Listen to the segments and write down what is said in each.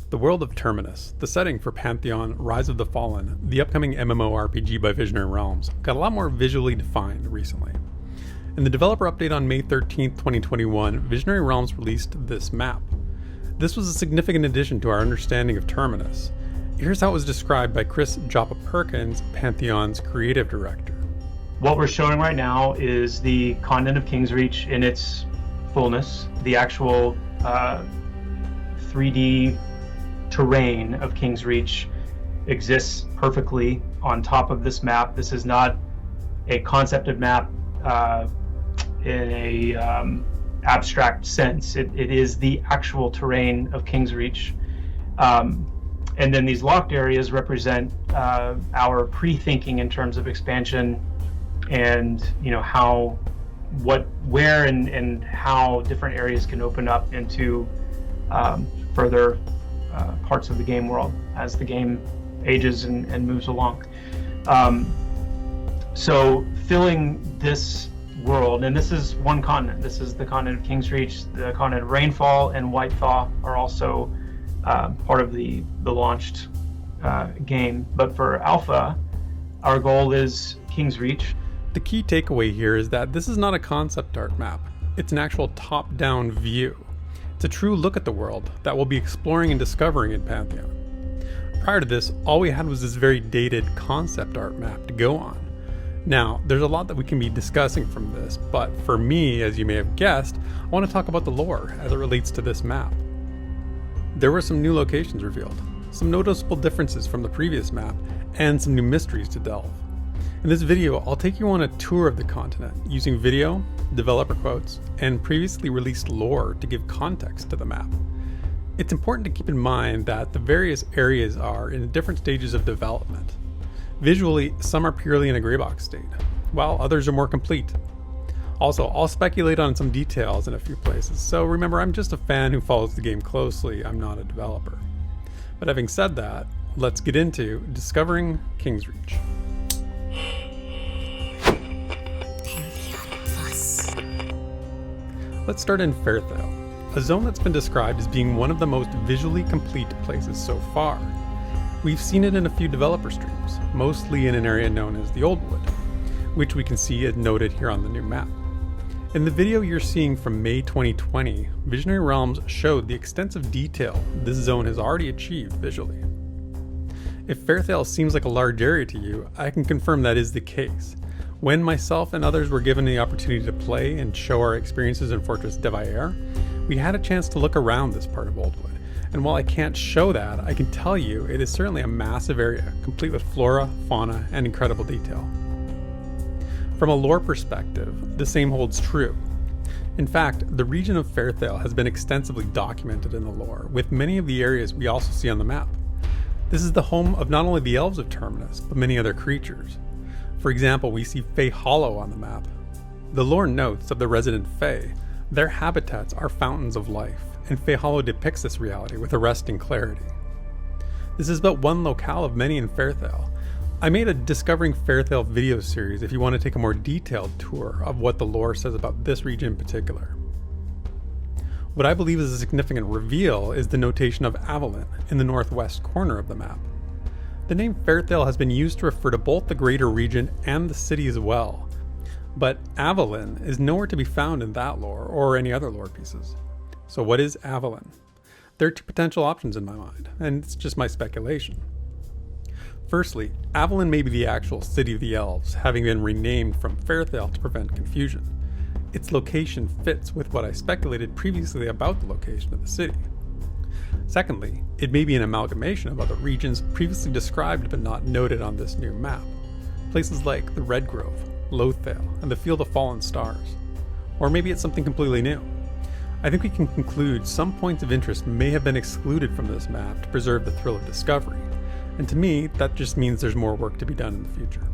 The world of Terminus, the setting for Pantheon, Rise of the Fallen, the upcoming MMORPG by Visionary Realms, got a lot more visually defined recently. In the developer update on May 13, 2021, Visionary Realms released this map. This was a significant addition to our understanding of Terminus. Here's how it was described by Chris Joppa Perkins, Pantheon's creative director. What we're showing right now is the continent of Kingsreach in its fullness, the actual 3D terrain of Kingsreach exists perfectly on top of this map. This is not a concepted map in a abstract sense. It is the actual terrain of Kingsreach. And then these locked areas represent our pre-thinking in terms of expansion and how, what, where, and how different areas can open up into further parts of the game world as the game ages and moves along. So filling this world, and this is one continent. This is the continent of Kingsreach. The continent of Rainfall and White Thaw are also part of the launched game. But for Alpha, our goal is Kingsreach. The key takeaway here is that this is not a concept art map. It's an actual top-down view. It's a true look at the world that we'll be exploring and discovering in Pantheon. Prior to this, all we had was this very dated concept art map to go on. Now, there's a lot that we can be discussing from this, but for me, as you may have guessed, I want to talk about the lore as it relates to this map. There were some new locations revealed, some noticeable differences from the previous map, and some new mysteries to delve. In this video, I'll take you on a tour of the continent using video, developer quotes, and previously released lore to give context to the map. It's important to keep in mind that the various areas are in different stages of development. Visually, some are purely in a gray box state, while others are more complete. Also, I'll speculate on some details in a few places, so remember, I'm just a fan who follows the game closely, I'm not a developer. But having said that, let's get into discovering Kingsreach. Let's start in Faerthale, a zone that's been described as being one of the most visually complete places so far. We've seen it in a few developer streams, mostly in an area known as the Old Wood, which we can see as noted here on the new map. In the video you're seeing from May 2020, Visionary Realms showed the extensive detail this zone has already achieved visually. If Faerthale seems like a large area to you, I can confirm that is the case. When myself and others were given the opportunity to play and show our experiences in Fortress de Vae, we had a chance to look around this part of Oldwood. And while I can't show that, I can tell you it is certainly a massive area, complete with flora, fauna, and incredible detail. From a lore perspective, the same holds true. In fact, the region of Faerthale has been extensively documented in the lore, with many of the areas we also see on the map. This is the home of not only the elves of Terminus, but many other creatures. For example, we see Fae Hollow on the map. The lore notes of the resident Fae, their habitats are fountains of life, and Fae Hollow depicts this reality with arresting clarity. This is but one locale of many in Faerthale. I made a Discovering Faerthale video series if you want to take a more detailed tour of what the lore says about this region in particular. What I believe is a significant reveal is the notation of Avalon in the northwest corner of the map. The name Faerthale has been used to refer to both the greater region and the city as well, but Avalon is nowhere to be found in that lore or any other lore pieces. So what is Avalon? There are two potential options in my mind, and it's just my speculation. Firstly, Avalon may be the actual city of the elves, having been renamed from Faerthale to prevent confusion. Its location fits with what I speculated previously about the location of the city. Secondly, it may be an amalgamation of other regions previously described but not noted on this new map. Places like the Red Grove, Lothale, and the Field of Fallen Stars. Or maybe it's something completely new. I think we can conclude some points of interest may have been excluded from this map to preserve the thrill of discovery, and to me, that just means there's more work to be done in the future.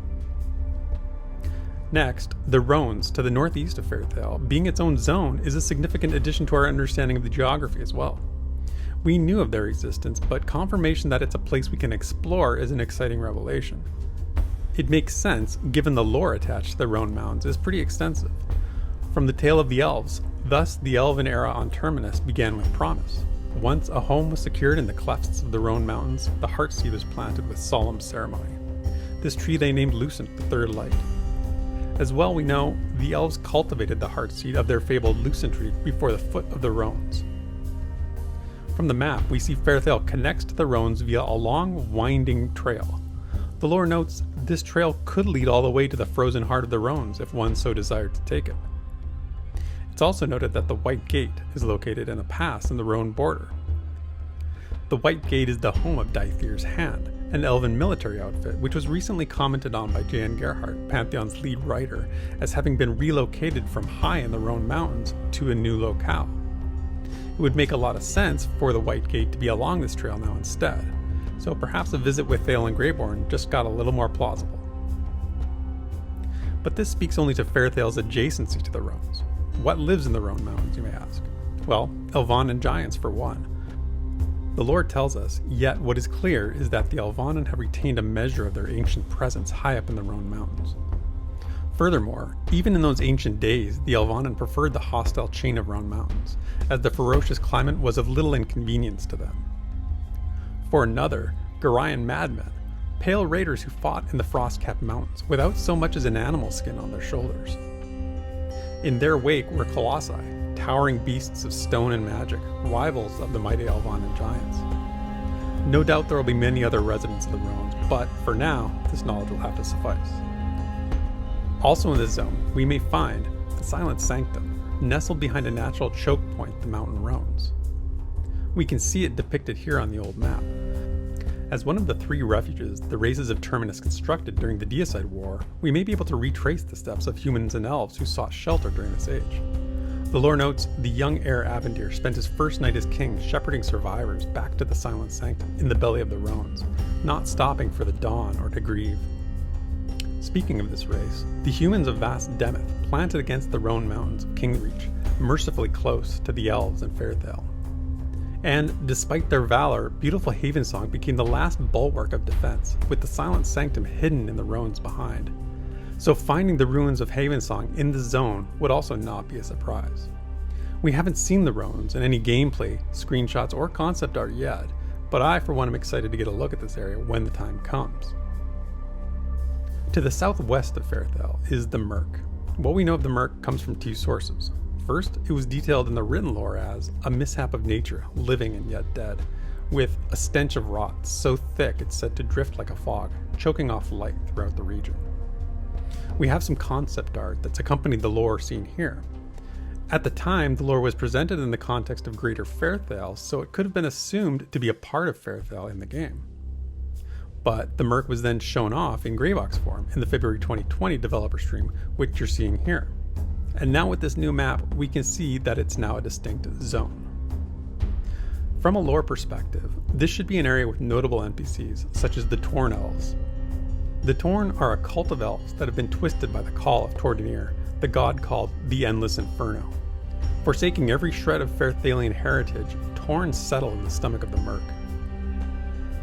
Next, the Roans to the northeast of Faerthale, being its own zone, is a significant addition to our understanding of the geography as well. We knew of their existence, but confirmation that it's a place we can explore is an exciting revelation. It makes sense, given the lore attached to the Roan Mounds is pretty extensive. From the tale of the elves, thus the Elven era on Terminus began with promise. once a home was secured in the clefts of the Roan Mountains, the heartseed was planted with solemn ceremony. This tree they named Lucent, the third light. As well, we know the elves cultivated the heartseed of their fabled Lucent tree before the foot of the Roans. From the map, we see Faerthale connects to the Roans via a long, winding trail. The lore notes this trail could lead all the way to the frozen heart of the Roans if one so desired to take it. It's also noted that the White Gate is located in a pass in the Roan border. The White Gate is the home of Dythir's Hand, an elven military outfit which was recently commented on by Jan Gerhardt, Pantheon's lead writer, as having been relocated from high in the Roan Mountains to a new locale. It would make a lot of sense for the White Gate to be along this trail now instead, so perhaps a visit with Thale and Greyborn just got a little more plausible. But this speaks only to Faerthale's adjacency to the Roans. What lives in the Roan Mountains, you may ask? Well, Elvannan giants for one. The lore tells us, yet what is clear is that the Elvannan have retained a measure of their ancient presence high up in the Roan Mountains. Furthermore, even in those ancient days, the Elvannan preferred the hostile chain of Roan Mountains, as the ferocious climate was of little inconvenience to them. For another, Gorian madmen, pale raiders who fought in the frost-capped mountains without so much as an animal skin on their shoulders. In their wake were colossi, towering beasts of stone and magic, rivals of the mighty Elvannan giants. No doubt there will be many other residents of the Roans, but for now, this knowledge will have to suffice. Also in this zone, we may find the Silent Sanctum, nestled behind a natural choke point, the Mountain Roans. We can see it depicted here on the old map. As one of the 3 refuges the races of Terminus constructed during the Deicide War, we may be able to retrace the steps of humans and elves who sought shelter during this age. The lore notes the young heir Avendyr spent his first night as king shepherding survivors back to the Silent Sanctum in the belly of the Roans, not stopping for the dawn or to grieve. Speaking of this race, the humans of vast Demeth planted against the Roan Mountains of Kingsreach, mercifully close to the elves in Faerthale. And despite their valor, beautiful Havensong became the last bulwark of defense, with the Silent Sanctum hidden in the Roans behind. So finding the ruins of Havensong in the zone would also not be a surprise. We haven't seen the Roans in any gameplay, screenshots, or concept art yet, but I for one am excited to get a look at this area when the time comes. To the southwest of Faerthale is the Murk. What we know of the Murk comes from 2 sources. First, it was detailed in the written lore as a mishap of nature, living and yet dead, with a stench of rot so thick it's said to drift like a fog, choking off light throughout the region. We have some concept art that's accompanied the lore seen here. At the time, the lore was presented in the context of Greater Faerthale, so it could have been assumed to be a part of Faerthale in the game. But the Murk was then shown off in Greybox form in the February 2020 developer stream, which you're seeing here. And now with this new map, we can see that it's now a distinct zone. From a lore perspective, this should be an area with notable NPCs, such as the Torn Elves. The Torn are a cult of elves that have been twisted by the call of Tordenir, the god called the Endless Inferno. Forsaking every shred of Faerthalian heritage, Torn settle in the stomach of the Murk.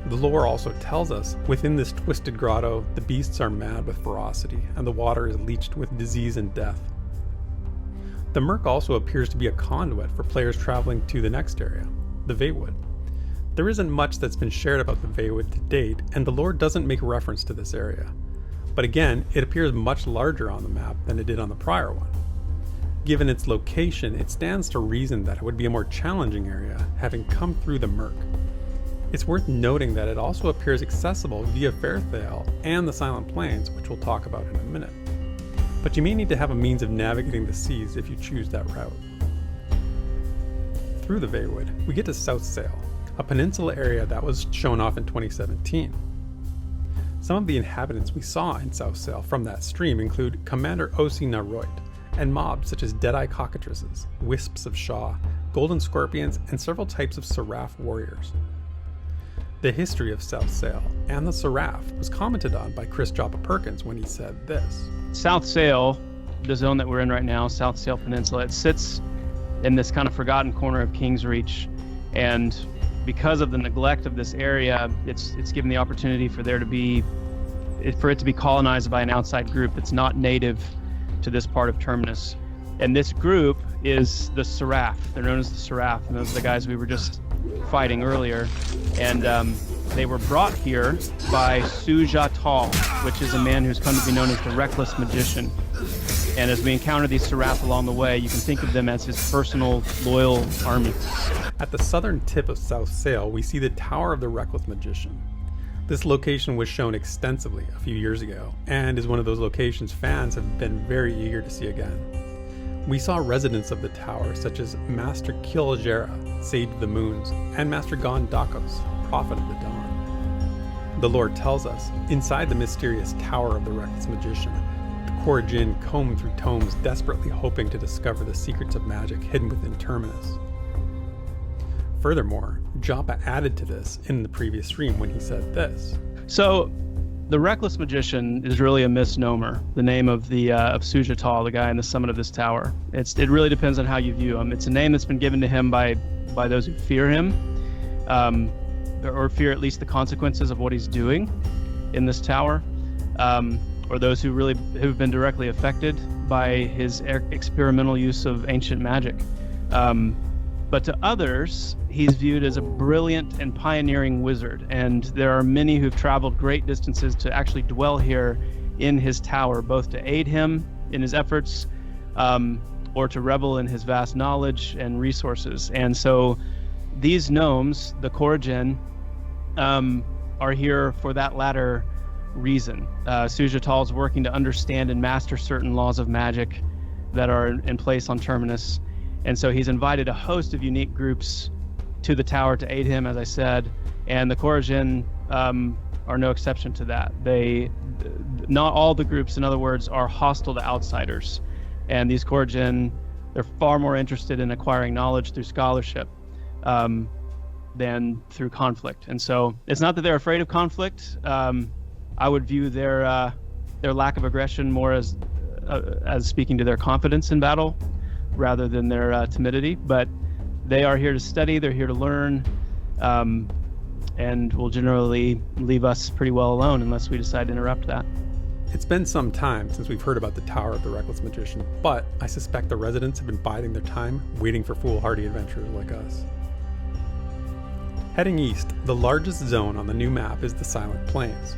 The lore also tells us, within this twisted grotto, the beasts are mad with ferocity, and the water is leached with disease and death. The Murk also appears to be a conduit for players traveling to the next area, the Vae Wood. There isn't much that's been shared about the Vae Wood to date, and the lore doesn't make reference to this area. But again, it appears much larger on the map than it did on the prior one. Given its location, it stands to reason that it would be a more challenging area, having come through the Murk. It's worth noting that it also appears accessible via Faerthale and the Silent Plains, which we'll talk about in a minute. But you may need to have a means of navigating the seas if you choose that route. Through the Vae Wood, we get to South Saol, a peninsula area that was shown off in 2017. Some of the inhabitants we saw in South Saol from that stream include Commander Osi Naroit, and mobs such as Deadeye Cockatrices, Wisps of Shaw, Golden Scorpions, and several types of Seraph warriors. The history of South Saol and the Seraph was commented on by Chris Joppa Perkins when he said this. South Saol, the zone that we're in right now, South Saol Peninsula, it sits in this kind of forgotten corner of Kingsreach, and because of the neglect of this area, it's given the opportunity for it to be colonized by an outside group that's not native to this part of Terminus. And this group is the Seraph. They're known as the Seraph, and those are the guys we were just fighting earlier, and they were brought here by Suja-Tal, which is a man who's come to be known as the Reckless Magician. And as we encounter these Serath along the way, you can think of them as his personal, loyal army. At the southern tip of South Saol, we see the Tower of the Reckless Magician. This location was shown extensively a few years ago, and is one of those locations fans have been very eager to see again. We saw residents of the tower, such as Master Kil'jaara, Sage of the Moons, and Master Gondakos, Prophet of the Dawn. The lore tells us, inside the mysterious Tower of the Reckless Magician, the Kor'jin comb through tomes desperately hoping to discover the secrets of magic hidden within Terminus. Furthermore, Joppa added to this in the previous stream when he said this. So, the Reckless Magician is really a misnomer. The name of the of Suja-Tal, the guy in the summit of this tower. It really depends on how you view him. It's a name that's been given to him by those who fear him, or fear at least the consequences of what he's doing in this tower, or those who've been directly affected by his experimental use of ancient magic. But to others, he's viewed as a brilliant and pioneering wizard, and there are many who've traveled great distances to actually dwell here in his tower, both to aid him in his efforts, or to revel in his vast knowledge and resources. And so these gnomes, the Kor'jin, are here for that latter reason. Suja-Tal is working to understand and master certain laws of magic that are in place on Terminus. And so he's invited a host of unique groups to the tower to aid him, as I said, and the Kor'jin are no exception to that. Not all the groups, in other words, are hostile to outsiders. And these Kor'jin, they're far more interested in acquiring knowledge through scholarship than through conflict. And so it's not that they're afraid of conflict. I would view their lack of aggression more as speaking to their confidence in battle, rather than their timidity. But they are here to study, they're here to learn, and will generally leave us pretty well alone unless we decide to interrupt that. It's been some time since we've heard about the Tower of the Reckless Magician, but I suspect the residents have been biding their time, waiting for foolhardy adventurers like us. Heading east, the largest zone on the new map is the Silent Plains.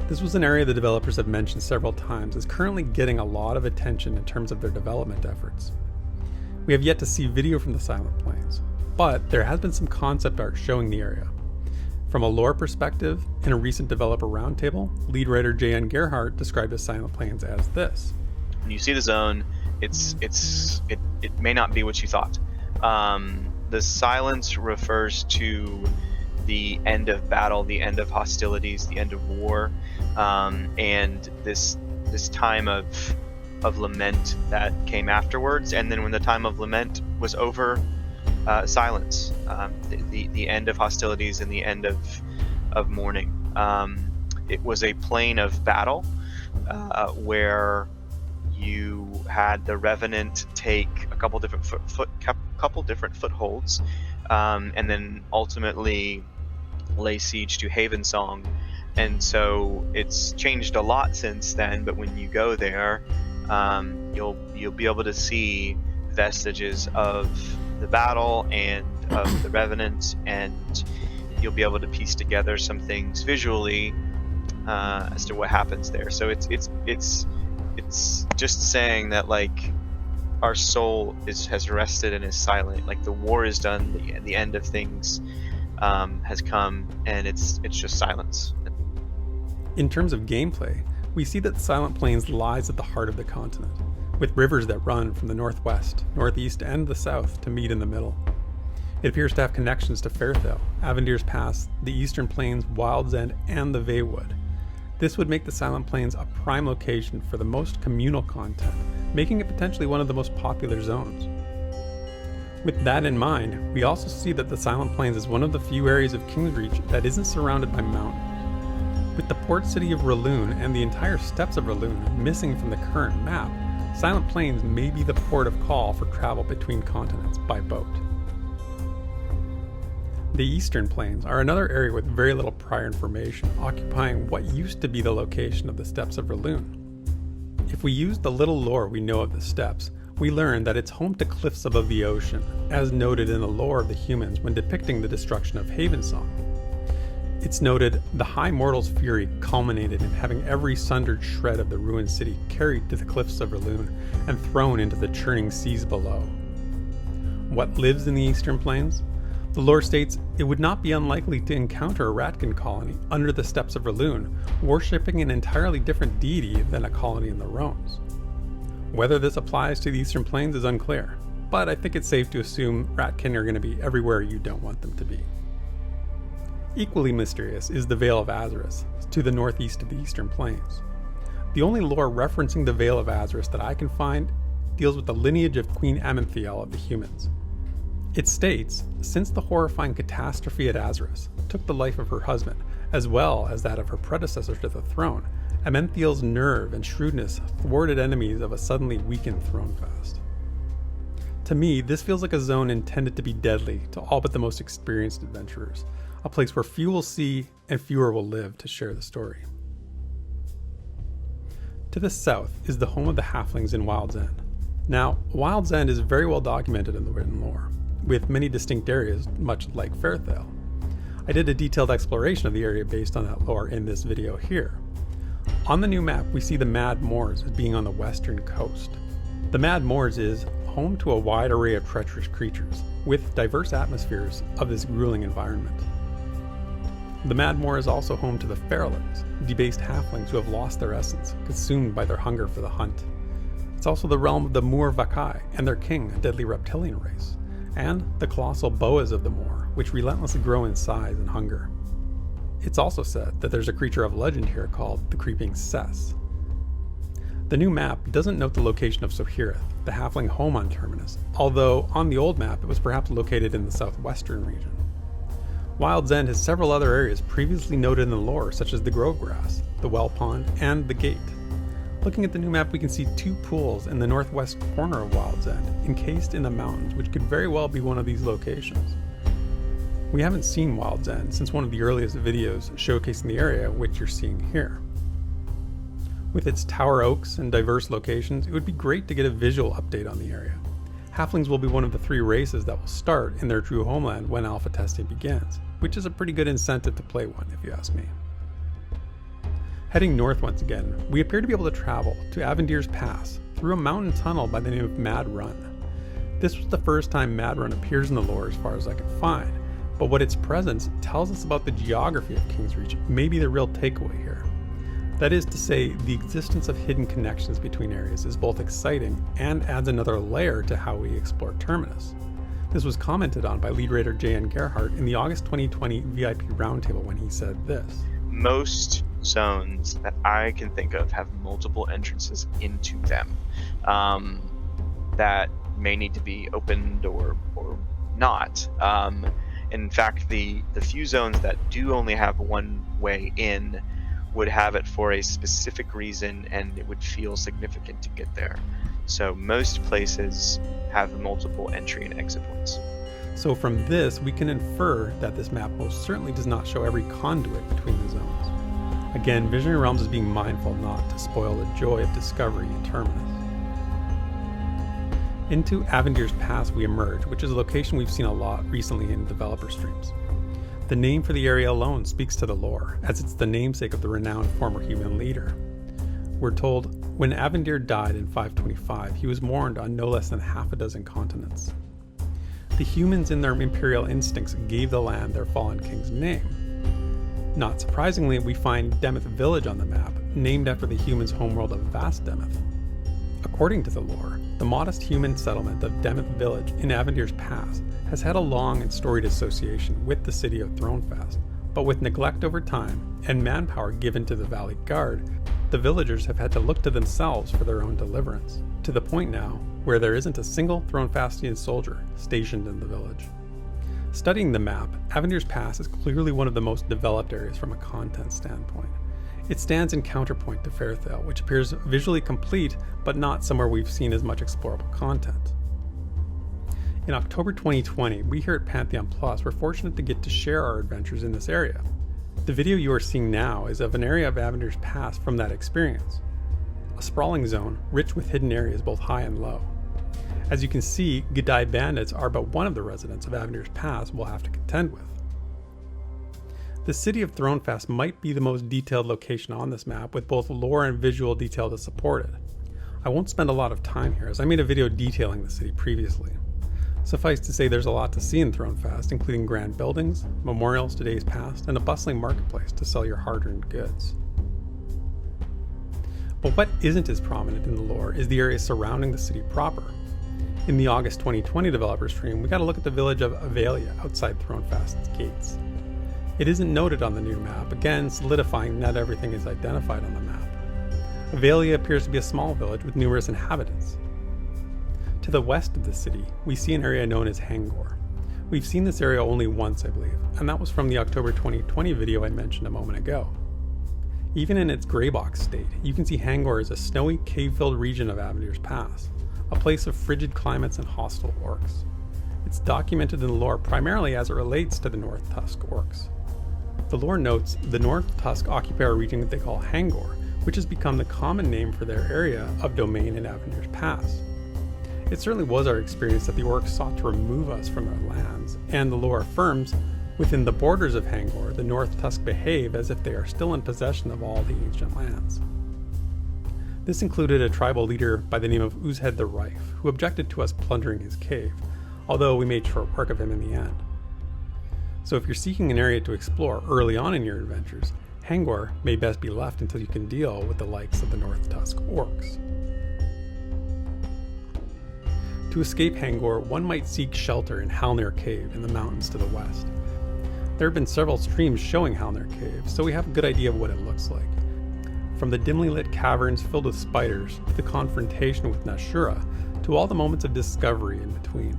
This was an area the developers have mentioned several times as currently getting a lot of attention in terms of their development efforts. We have yet to see video from the Silent Plains, but there has been some concept art showing the area. From a lore perspective, in a recent developer roundtable, lead writer J.N. Gerhardt described the Silent Plains as this. When you see the zone, it may not be what you thought. The silence refers to the end of battle, the end of hostilities, the end of war, and this time of lament that came afterwards. And then when the time of lament was over, silence, the end of hostilities and the end of mourning. It was a plain of battle where you had the Revenant take a couple different footholds, and then ultimately lay siege to Havensong. And so it's changed a lot since then, but when you go there, you'll be able to see vestiges of the battle and of the Revenant, and you'll be able to piece together some things visually as to what happens there. So it's just saying that, like, our soul has rested and is silent. Like, the war is done, the end of things has come, and it's just silence. In terms of gameplay, we see that the Silent Plains lies at the heart of the continent, with rivers that run from the northwest, northeast, and the south to meet in the middle. It appears to have connections to Faerthale, Avendyr's Pass, the Eastern Plains, Wild's End, and the Vae Wood. This would make the Silent Plains a prime location for the most communal content, making it potentially one of the most popular zones. With that in mind, we also see that the Silent Plains is one of the few areas of Kingsreach that isn't surrounded by mountains. With the port city of Raloon and the entire steppes of Raloon missing from the current map, Silent Plains may be the port of call for travel between continents by boat. The Eastern Plains are another area with very little prior information, occupying what used to be the location of the steppes of Raloon. If we use the little lore we know of the steppes, we learn that it's home to cliffs above the ocean, as noted in the lore of the humans when depicting the destruction of Havensong. It's noted the High Mortal's fury culminated in having every sundered shred of the ruined city carried to the cliffs of Raloon and thrown into the churning seas below. What lives in the Eastern Plains? The lore states it would not be unlikely to encounter a Ratkin colony under the steppes of Raloon, worshipping an entirely different deity than a colony in the Roans. Whether this applies to the Eastern Plains is unclear, but I think it's safe to assume Ratkin are going to be everywhere you don't want them to be. Equally mysterious is the Vale of Azeris, to the northeast of the Eastern Plains. The only lore referencing the Vale of Azeris that I can find deals with the lineage of Queen Avendyr of the humans. It states, since the horrifying catastrophe at Azeris took the life of her husband, as well as that of her predecessor to the throne, Amentheel's nerve and shrewdness thwarted enemies of a suddenly weakened Thronefast. To me, this feels like a zone intended to be deadly to all but the most experienced adventurers, a place where few will see and fewer will live to share the story. To the south is the home of the halflings in Wild's End. Now, Wild's End is very well documented in the written lore, with many distinct areas much like Faerthale. I did a detailed exploration of the area based on that lore in this video here. On the new map, we see the Mad Moors as being on the western coast. The Mad Moors is home to a wide array of treacherous creatures, with diverse atmospheres of this grueling environment. The Mad Moor is also home to the Feralings, debased halflings who have lost their essence, consumed by their hunger for the hunt. It's also the realm of the Moor Vakai and their king, a deadly reptilian race, and the colossal boas of the Moor, which relentlessly grow in size and hunger. It's also said that there's a creature of legend here called the Creeping Cess. The new map doesn't note the location of Sohirith, the halfling home on Terminus, although on the old map it was perhaps located in the southwestern region. Wild's End has several other areas previously noted in the lore, such as the Grove Grass, the Well Pond, and the Gate. Looking at the new map, we can see two pools in the northwest corner of Wild's End, encased in the mountains, which could very well be one of these locations. We haven't seen Wild's End since one of the earliest videos showcasing the area, which you're seeing here. With its tower oaks and diverse locations, it would be great to get a visual update on the area. Halflings will be one of the three races that will start in their true homeland when alpha testing begins, which is a pretty good incentive to play one, if you ask me. Heading north once again, we appear to be able to travel to Avendyr's Pass through a mountain tunnel by the name of Mad Run. This was the first time Mad Run appears in the lore as far as I can find, but what its presence tells us about the geography of Kingsreach may be the real takeaway here. That is to say, the existence of hidden connections between areas is both exciting and adds another layer to how we explore Terminus. This was commented on by lead raider J.N. Gerhardt in the August 2020 VIP Roundtable when he said this. Most zones that I can think of have multiple entrances into them that may need to be opened or not. In fact, the few zones that do only have one way in would have it for a specific reason, and it would feel significant to get there. So most places have multiple entry and exit points. So from this, we can infer that this map most certainly does not show every conduit between the zones. Again, Visionary Realms is being mindful not to spoil the joy of discovery in Terminus. Into Avendyr's Pass we emerge, which is a location we've seen a lot recently in developer streams. The name for the area alone speaks to the lore, as it's the namesake of the renowned former human leader. We're told, when Avendyr died in 525, he was mourned on no less than half a dozen continents. The humans in their imperial instincts gave the land their fallen king's name. Not surprisingly, we find Demeth Village on the map, named after the humans' homeworld of Vast Demeth. According to the lore, the modest human settlement of Demeth Village in Avendyr's Pass has had a long and storied association with the city of Thronefast, but with neglect over time and manpower given to the Valley Guard, the villagers have had to look to themselves for their own deliverance, to the point now where there isn't a single Thronefastian soldier stationed in the village. Studying the map, Avendyr's Pass is clearly one of the most developed areas from a content standpoint. It stands in counterpoint to Faerthale, which appears visually complete, but not somewhere we've seen as much explorable content. In October 2020, we here at Pantheon Plus were fortunate to get to share our adventures in this area. The video you are seeing now is of an area of Avendyr's Pass from that experience. A sprawling zone, rich with hidden areas both high and low. As you can see, G'day bandits are but one of the residents of Avendyr's Pass we'll have to contend with. The city of Thronefast might be the most detailed location on this map, with both lore and visual detail to support it. I won't spend a lot of time here, as I made a video detailing the city previously. Suffice to say, there's a lot to see in Thronefast, including grand buildings, memorials to days past, and a bustling marketplace to sell your hard-earned goods. But what isn't as prominent in the lore is the area surrounding the city proper. In the August 2020 developer stream, we got a look at the village of Avelia outside Thronefast's gates. It isn't noted on the new map, again solidifying not everything is identified on the map. Avelia appears to be a small village with numerous inhabitants. To the west of the city, we see an area known as Hanggore. We've seen this area only once, I believe, and that was from the October 2020 video I mentioned a moment ago. Even in its grey box state, you can see Hanggore as a snowy, cave-filled region of Avendyr's Pass, a place of frigid climates and hostile orcs. It's documented in the lore primarily as it relates to the North Tusk orcs. The lore notes the North Tusk occupy a region that they call Hanggore, which has become the common name for their area of domain in Avendyr's Pass. It certainly was our experience that the orcs sought to remove us from their lands, and the lore affirms within the borders of Hanggore, the North Tusk behave as if they are still in possession of all the ancient lands. This included a tribal leader by the name of Uzhed the Rife, who objected to us plundering his cave, although we made short work of him in the end. So if you're seeking an area to explore early on in your adventures, Hanggore may best be left until you can deal with the likes of the North Tusk orcs. To escape Hanggore, one might seek shelter in Halnir Cave in the mountains to the west. There have been several streams showing Halnir Cave, so we have a good idea of what it looks like. From the dimly lit caverns filled with spiders, to the confrontation with Nashura, to all the moments of discovery in between.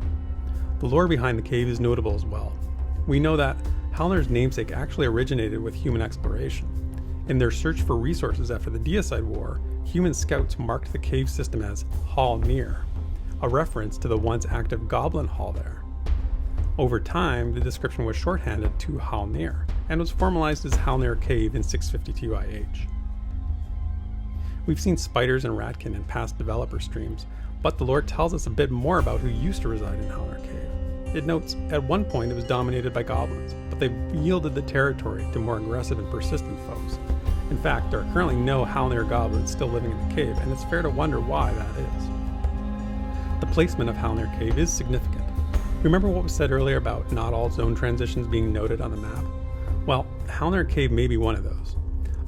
The lore behind the cave is notable as well. We know that Halnir's namesake actually originated with human exploration. In their search for resources after the Deicide War, human scouts marked the cave system as Halnir, a reference to the once active Goblin Hall there. Over time, the description was shorthanded to Halnir, and was formalized as Halnir Cave in 652 IH. We've seen spiders and ratkin in past developer streams, but the lore tells us a bit more about who used to reside in Halnir Cave. It notes, at one point it was dominated by goblins, but they've yielded the territory to more aggressive and persistent foes. In fact, there are currently no Halnir goblins still living in the cave, and it's fair to wonder why that is. The placement of Halnir Cave is significant. Remember what was said earlier about not all zone transitions being noted on the map? Well, Halnir Cave may be one of those.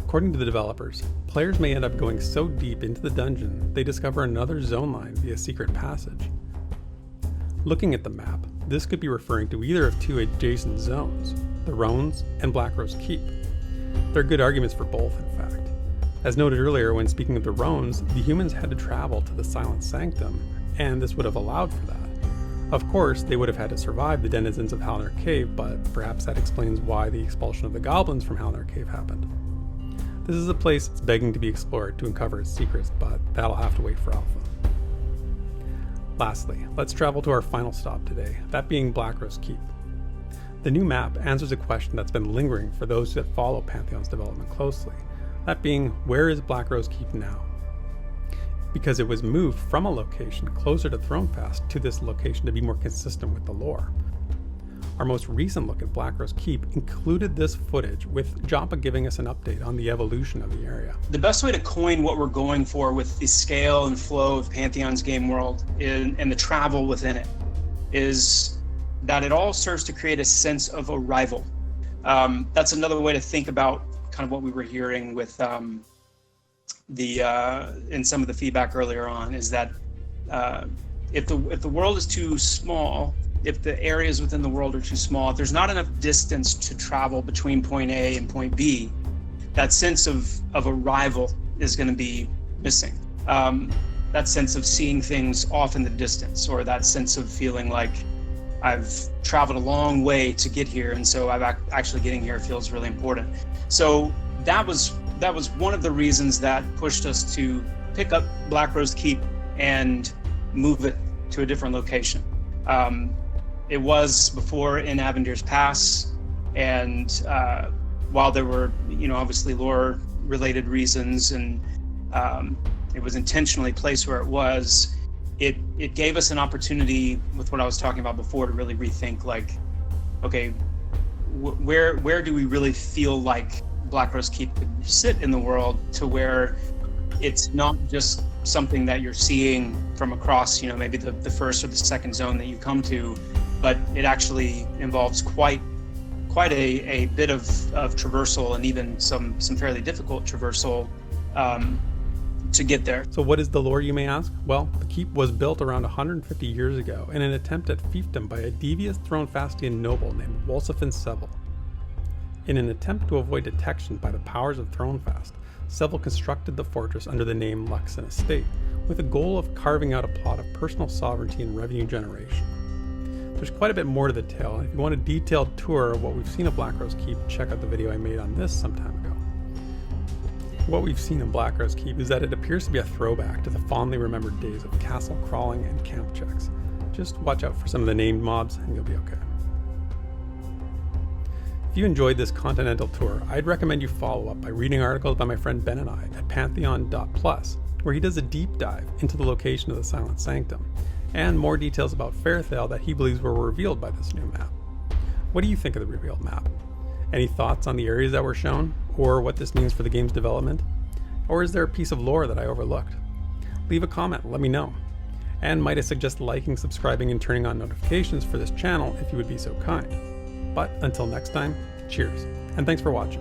According to the developers, players may end up going so deep into the dungeon they discover another zone line via secret passage. Looking at the map, this could be referring to either of two adjacent zones, the Roans and Blackrose Keep. There are good arguments for both, in fact. As noted earlier when speaking of the Roans, the humans had to travel to the Silent Sanctum, and this would have allowed for that. Of course, they would have had to survive the denizens of Halnir Cave, but perhaps that explains why the expulsion of the goblins from Halnir Cave happened. This is a place that's begging to be explored to uncover its secrets, but that'll have to wait for Alpha. Lastly, let's travel to our final stop today, that being Blackrose Keep. The new map answers a question that's been lingering for those that follow Pantheon's development closely, that being, where is Blackrose Keep now? Because it was moved from a location closer to Thronefast to this location to be more consistent with the lore. Our most recent look at Blackrose Keep included this footage, with Joppa giving us an update on the evolution of the area. The best way to coin what we're going for with the scale and flow of Pantheon's game world and the travel within it is that it all serves to create a sense of arrival. That's another way to think about kind of what we were hearing with in some of the feedback earlier on, is that if the world is too small, if the areas within the world are too small, if there's not enough distance to travel between point A and point B, that sense of arrival is going to be missing. That sense of seeing things off in the distance, or that sense of feeling like I've traveled a long way to get here, and so actually getting here feels really important. So that was one of the reasons that pushed us to pick up Blackrose Keep and move it to a different location. It was before in Avendyr's Pass, and while there were, obviously lore-related reasons, and it was intentionally placed where it was, it gave us an opportunity with what I was talking about before to really rethink, like, okay, where do we really feel like Blackrose Keep could sit in the world, to where it's not just something that you're seeing from across, maybe the first or the second zone that you come to, but it actually involves quite a bit of traversal, and even some fairly difficult traversal to get there. So what is the lore, you may ask? Well, the keep was built around 150 years ago in an attempt at fiefdom by a devious Thronefastian noble named Wulsifin Saol. In an attempt to avoid detection by the powers of Thronefast, Saol constructed the fortress under the name Luxon Estate, with a goal of carving out a plot of personal sovereignty and revenue generation. There's quite a bit more to the tale, and if you want a detailed tour of what we've seen of Blackrose Keep, check out the video I made on this some time ago. What we've seen in Blackrose Keep is that it appears to be a throwback to the fondly remembered days of castle crawling and camp checks. Just watch out for some of the named mobs and you'll be okay. If you enjoyed this continental tour, I'd recommend you follow up by reading articles by my friend Ben and I at Pantheon.plus, where he does a deep dive into the location of the Silent Sanctum, and more details about Faerthale that he believes were revealed by this new map. What do you think of the revealed map? Any thoughts on the areas that were shown, or what this means for the game's development? Or is there a piece of lore that I overlooked? Leave a comment, let me know. And might I suggest liking, subscribing, and turning on notifications for this channel if you would be so kind. But until next time, cheers, and thanks for watching.